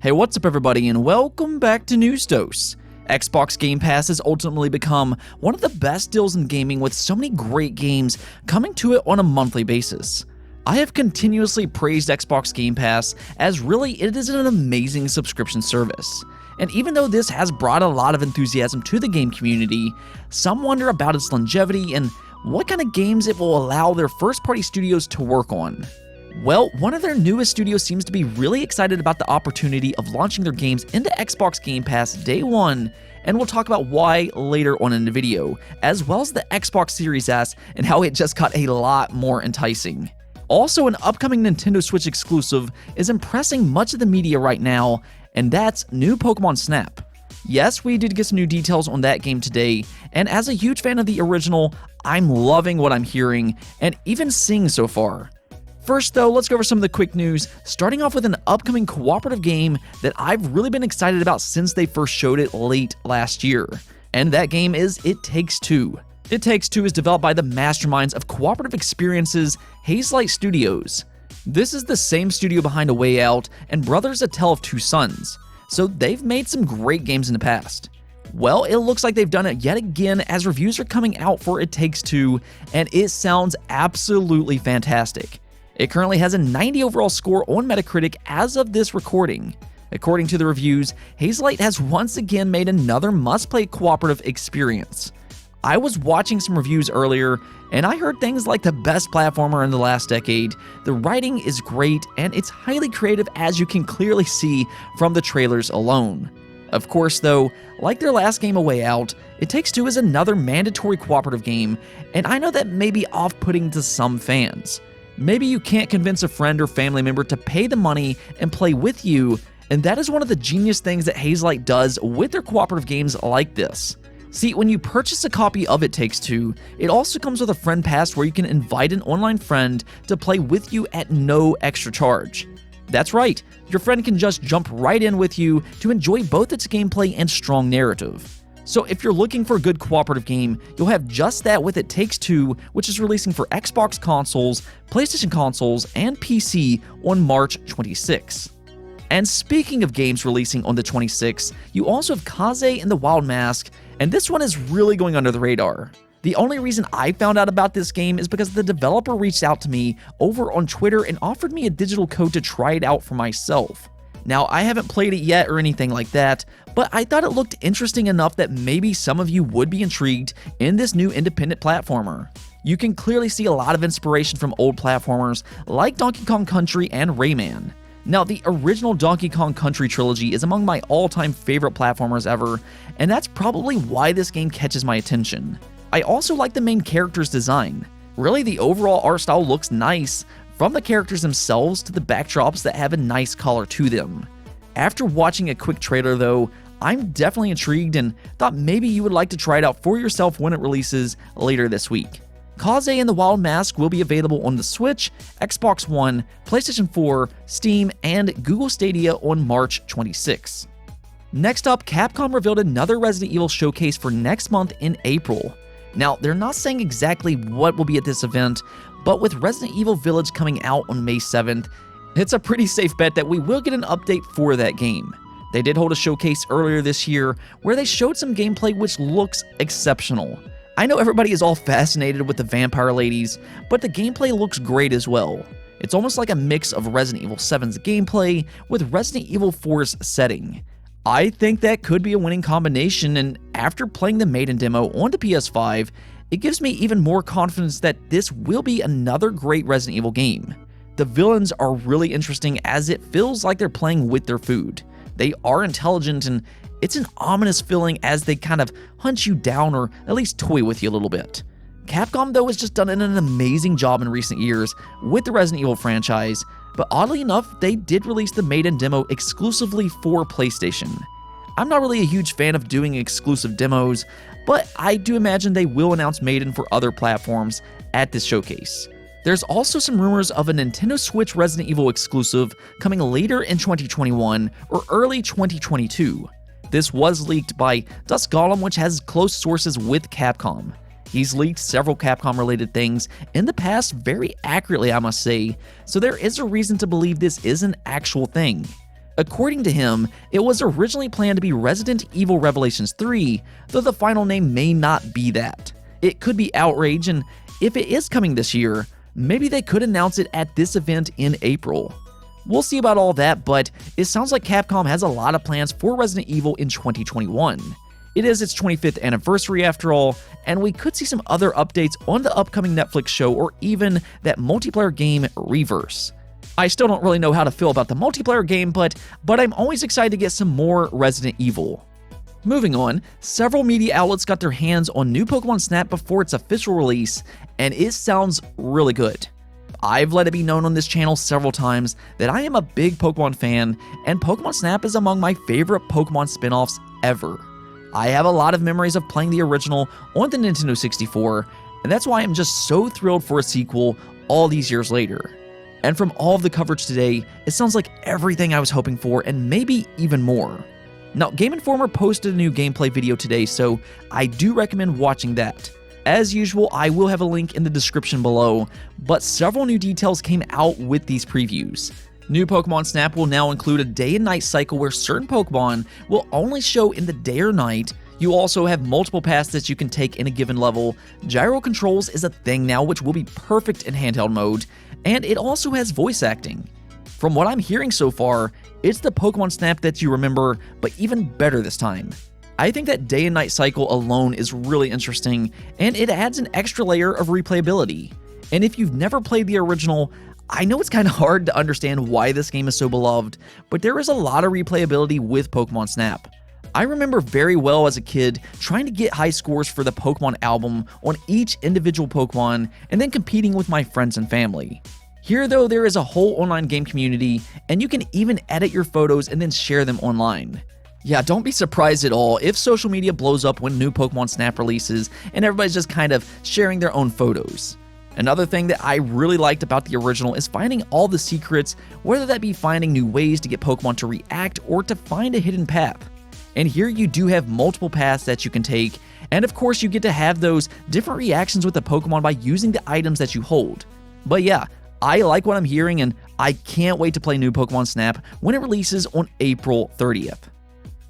Hey, what's up everybody, and welcome back to News Dose. Xbox Game Pass has ultimately become one of the best deals in gaming, with so many great games coming to it on a monthly basis. I have continuously praised Xbox Game Pass as really it is an amazing subscription service. And even though this has brought a lot of enthusiasm to the game community, some wonder about its longevity and what kind of games it will allow their first-party studios to work on. Well, one of their newest studios seems to be really excited about the opportunity of launching their games into Xbox Game Pass day one, and we'll talk about why later on in the video, as well as the Xbox Series S and how it just got a lot more enticing. Also, an upcoming Nintendo Switch exclusive is impressing much of the media right now, and that's new Pokemon Snap. Yes, we did get some new details on that game today, and as a huge fan of the original, I'm loving what I'm hearing and even seeing so far. First though, let's go over some of the quick news, starting off with an upcoming cooperative game that I've really been excited about since they first showed it late last year. And that game is It Takes Two. It Takes Two is developed by the masterminds of Cooperative Experiences Hazelight Studios. This is the same studio behind A Way Out and Brothers: A Tale of Two Sons, so they've made some great games in the past. Well, it looks like they've done it yet again, as reviews are coming out for It Takes Two, and it sounds absolutely fantastic. It currently has a 90 overall score on Metacritic as of this recording. According to the reviews, Hazelight has once again made another must-play cooperative experience. I was watching some reviews earlier, and I heard things like the best platformer in the last decade, the writing is great, and it's highly creative, as you can clearly see from the trailers alone. Of course though, like their last game A Way Out, It Takes Two is another mandatory cooperative game, and I know that may be off-putting to some fans. Maybe you can't convince a friend or family member to pay the money and play with you, and that is one of the genius things that Hazelight does with their cooperative games like this. See, when you purchase a copy of It Takes Two, it also comes with a friend pass where you can invite an online friend to play with you at no extra charge. That's right, your friend can just jump right in with you to enjoy both its gameplay and strong narrative. So if you're looking for a good cooperative game, you'll have just that with It Takes Two, which is releasing for Xbox consoles, PlayStation consoles, and PC on March 26. And speaking of games releasing on the 26th, you also have Kaze and the Wild Mask, and this one is really going under the radar. The only reason I found out about this game is because the developer reached out to me over on Twitter and offered me a digital code to try it out for myself. Now, I haven't played it yet or anything like that, but I thought it looked interesting enough that maybe some of you would be intrigued in this new independent platformer. You can clearly see a lot of inspiration from old platformers like Donkey Kong Country and Rayman. Now, the original Donkey Kong Country trilogy is among my all-time favorite platformers ever, and that's probably why this game catches my attention. I also like the main character's design. Really, the overall art style looks nice, from the characters themselves to the backdrops that have a nice color to them. After watching a quick trailer though, I'm definitely intrigued and thought maybe you would like to try it out for yourself when it releases later this week. Kaze and the Wild Mask will be available on the Switch, Xbox One, PlayStation 4, Steam, and Google Stadia on March 26. Next up, Capcom revealed another Resident Evil showcase for next month in April. Now, they're not saying exactly what will be at this event, but with Resident Evil Village coming out on May 7th, it's a pretty safe bet that we will get an update for that game. They did hold a showcase earlier this year where they showed some gameplay which looks exceptional. I know everybody is all fascinated with the vampire ladies, but the gameplay looks great as well. It's almost like a mix of Resident Evil 7's gameplay with Resident Evil 4's setting. I think that could be a winning combination, and after playing the maiden demo on the PS5, it gives me even more confidence that this will be another great Resident Evil game. The villains are really interesting, as it feels like they're playing with their food. They are intelligent, and it's an ominous feeling as they kind of hunt you down or at least toy with you a little bit. Capcom though has just done an amazing job in recent years with the Resident Evil franchise, but oddly enough, they did release the maiden demo exclusively for PlayStation. I'm not really a huge fan of doing exclusive demos, but I do imagine they will announce Maiden for other platforms at this showcase. There's also some rumors of a Nintendo Switch Resident Evil exclusive coming later in 2021 or early 2022. This was leaked by Dusk Golem, which has close sources with Capcom. He's leaked several Capcom-related things in the past very accurately, I must say, so there is a reason to believe this is an actual thing. According to him, it was originally planned to be Resident Evil Revelations 3, though the final name may not be that. It could be Outrage, and if it is coming this year, maybe they could announce it at this event in April. We'll see about all that, but it sounds like Capcom has a lot of plans for Resident Evil in 2021. It is its 25th anniversary after all, and we could see some other updates on the upcoming Netflix show or even that multiplayer game Reverse. I still don't really know how to feel about the multiplayer game, but I'm always excited to get some more Resident Evil. Moving on, several media outlets got their hands on new Pokemon Snap before its official release, and it sounds really good. I've let it be known on this channel several times that I am a big Pokemon fan, and Pokemon Snap is among my favorite Pokemon spin-offs ever. I have a lot of memories of playing the original on the Nintendo 64, and that's why I'm just so thrilled for a sequel all these years later. And from all of the coverage today, it sounds like everything I was hoping for and maybe even more. Now, Game Informer posted a new gameplay video today, so I do recommend watching that. As usual, I will have a link in the description below, but several new details came out with these previews. New Pokemon Snap will now include a day and night cycle where certain Pokemon will only show in the day or night. You also have multiple paths that you can take in a given level. Gyro controls is a thing now, which will be perfect in handheld mode, and it also has voice acting. From what I'm hearing so far, it's the Pokemon Snap that you remember, but even better this time. I think that day and night cycle alone is really interesting, and it adds an extra layer of replayability. And if you've never played the original, I know it's kind of hard to understand why this game is so beloved, but there is a lot of replayability with Pokemon Snap. I remember very well as a kid trying to get high scores for the Pokemon album on each individual Pokemon and then competing with my friends and family. Here though, there is a whole online game community, and you can even edit your photos and then share them online. Yeah, don't be surprised at all if social media blows up when new Pokemon Snap releases and everybody's just kind of sharing their own photos. Another thing that I really liked about the original is finding all the secrets, whether that be finding new ways to get Pokemon to react or to find a hidden path. And here you do have multiple paths that you can take, and of course you get to have those different reactions with the Pokemon by using the items that you hold. But yeah, I like what I'm hearing, and I can't wait to play new Pokemon Snap when it releases on April 30th.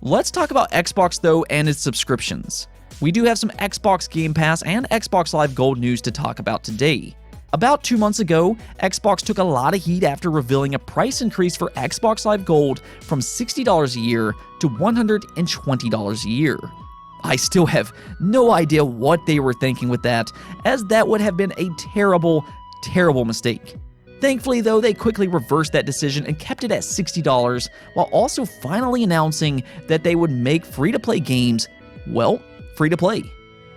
Let's talk about Xbox though and its subscriptions. We do have some Xbox Game Pass and Xbox Live Gold news to talk about today. About 2 months ago, Xbox took a lot of heat after revealing a price increase for Xbox Live Gold from $60 a year to $120 a year. I still have no idea what they were thinking with that, as that would have been a terrible, terrible mistake. Thankfully though, they quickly reversed that decision and kept it at $60, while also finally announcing that they would make free-to-play games, well, free-to-play.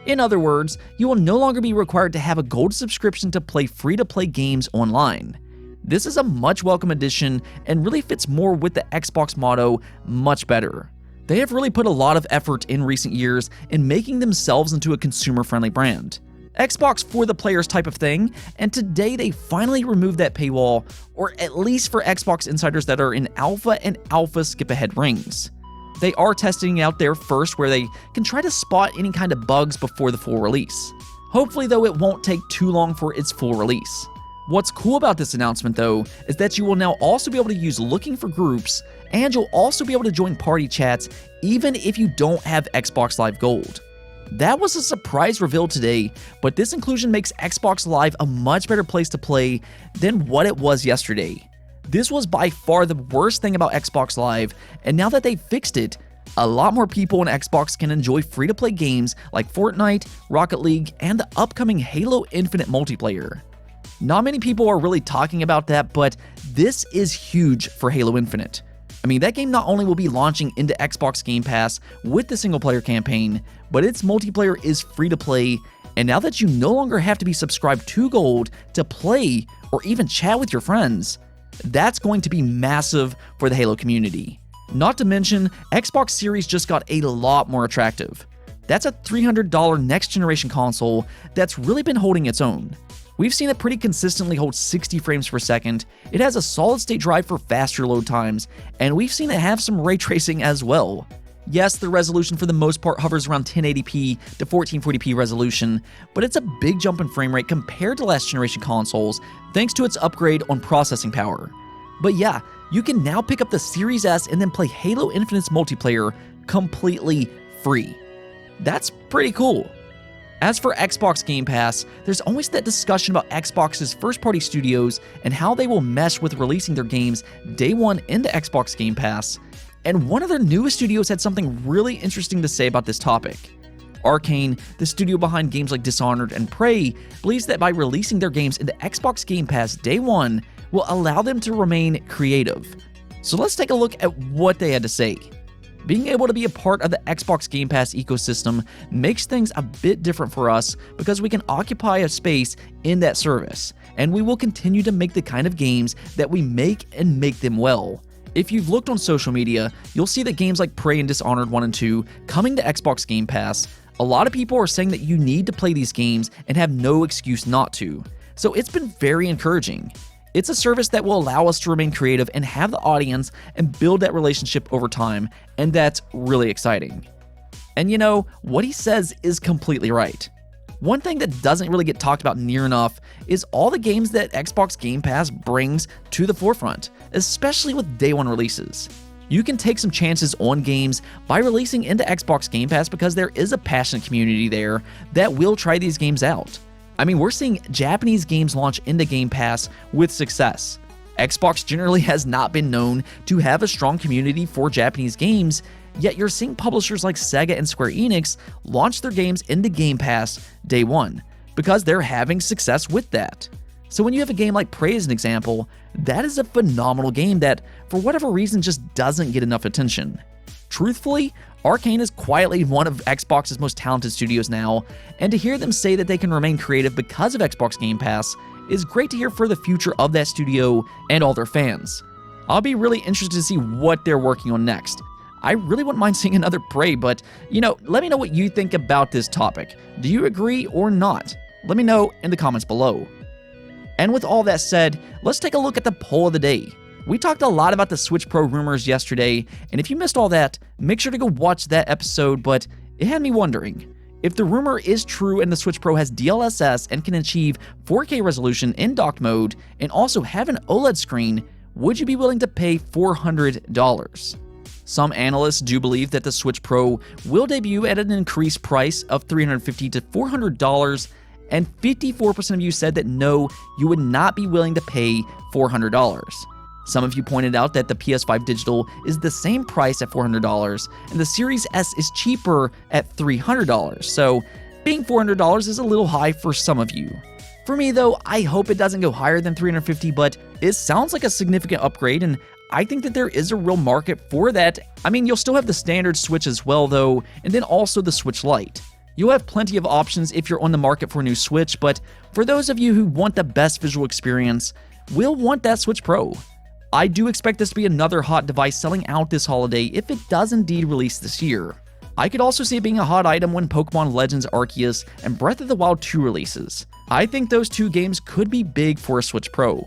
In other words, you will no longer be required to have a gold subscription to play free-to-play games online. This is a much welcome addition and really fits more with the Xbox motto, much better. They have really put a lot of effort in recent years in making themselves into a consumer-friendly brand. Xbox for the players type of thing, and today they finally removed that paywall, or at least for Xbox insiders that are in alpha and alpha skip-ahead rings. They are testing it out there first where they can try to spot any kind of bugs before the full release. Hopefully though, it won't take too long for its full release. What's cool about this announcement though, is that you will now also be able to use looking for groups, and you'll also be able to join party chats even if you don't have Xbox Live Gold. That was a surprise reveal today, but this inclusion makes Xbox Live a much better place to play than what it was yesterday. This was by far the worst thing about Xbox Live, and now that they've fixed it, a lot more people on Xbox can enjoy free-to-play games like Fortnite, Rocket League, and the upcoming Halo Infinite multiplayer. Not many people are really talking about that, but this is huge for Halo Infinite. I mean, that game not only will be launching into Xbox Game Pass with the single-player campaign, but its multiplayer is free-to-play, and now that you no longer have to be subscribed to Gold to play or even chat with your friends, that's going to be massive for the Halo community. Not to mention, Xbox Series just got a lot more attractive. That's a $300 next-generation console that's really been holding its own. We've seen it pretty consistently hold 60 frames per second, it has a solid-state drive for faster load times, and we've seen it have some ray tracing as well. Yes, the resolution for the most part hovers around 1080p to 1440p resolution, but it's a big jump in frame rate compared to last generation consoles thanks to its upgrade on processing power. But yeah, you can now pick up the Series S and then play Halo Infinite's multiplayer completely free. That's pretty cool. As for Xbox Game Pass, there's always that discussion about Xbox's first-party studios and how they will mesh with releasing their games day one into Xbox Game Pass, and one of their newest studios had something really interesting to say about this topic. Arkane, the studio behind games like Dishonored and Prey, believes that by releasing their games into Xbox Game Pass day one will allow them to remain creative. So let's take a look at what they had to say. Being able to be a part of the Xbox Game Pass ecosystem makes things a bit different for us because we can occupy a space in that service, and we will continue to make the kind of games that we make and make them well. If you've looked on social media, you'll see that games like Prey and Dishonored 1 and 2 coming to Xbox Game Pass, a lot of people are saying that you need to play these games and have no excuse not to. So it's been very encouraging. It's a service that will allow us to remain creative and have the audience and build that relationship over time, and that's really exciting. And you know, what he says is completely right. One thing that doesn't really get talked about near enough is all the games that Xbox Game Pass brings to the forefront, especially with day one releases. You can take some chances on games by releasing into Xbox Game Pass because there is a passionate community there that will try these games out. I mean, we're seeing Japanese games launch into Game Pass with success. Xbox generally has not been known to have a strong community for Japanese games, yet you're seeing publishers like Sega and Square Enix launch their games into Game Pass day one because they're having success with that. So when you have a game like Prey as an example, that is a phenomenal game that, for whatever reason, just doesn't get enough attention. Truthfully, Arkane is quietly one of Xbox's most talented studios now, and to hear them say that they can remain creative because of Xbox Game Pass is great to hear for the future of that studio and all their fans. I'll be really interested to see what they're working on next. I really wouldn't mind seeing another Prey, but, let me know what you think about this topic. Do you agree or not? Let me know in the comments below. And with all that said, let's take a look at the poll of the day. We talked a lot about the Switch Pro rumors yesterday, and if you missed all that, make sure to go watch that episode, but it had me wondering, if the rumor is true and the Switch Pro has DLSS and can achieve 4K resolution in docked mode and also have an OLED screen, would you be willing to pay $400? Some analysts do believe that the Switch Pro will debut at an increased price of $350 to $400, and 54% of you said that no, you would not be willing to pay $400. Some of you pointed out that the PS5 Digital is the same price at $400, and the Series S is cheaper at $300, so being $400 is a little high for some of you. For me though, I hope it doesn't go higher than $350, but it sounds like a significant upgrade, and I think that there is a real market for that. I mean, you'll still have the standard Switch as well though, and then also the Switch Lite. You'll have plenty of options if you're on the market for a new Switch, but for those of you who want the best visual experience, will want that Switch Pro. I do expect this to be another hot device selling out this holiday if it does indeed release this year. I could also see it being a hot item when Pokemon Legends Arceus and Breath of the Wild 2 releases. I think those two games could be big for a Switch Pro.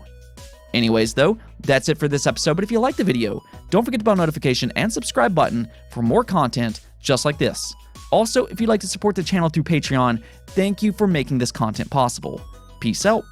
Anyways though, that's it for this episode, but if you liked the video, don't forget the bell notification and subscribe button for more content just like this. Also, if you'd like to support the channel through Patreon, thank you for making this content possible. Peace out.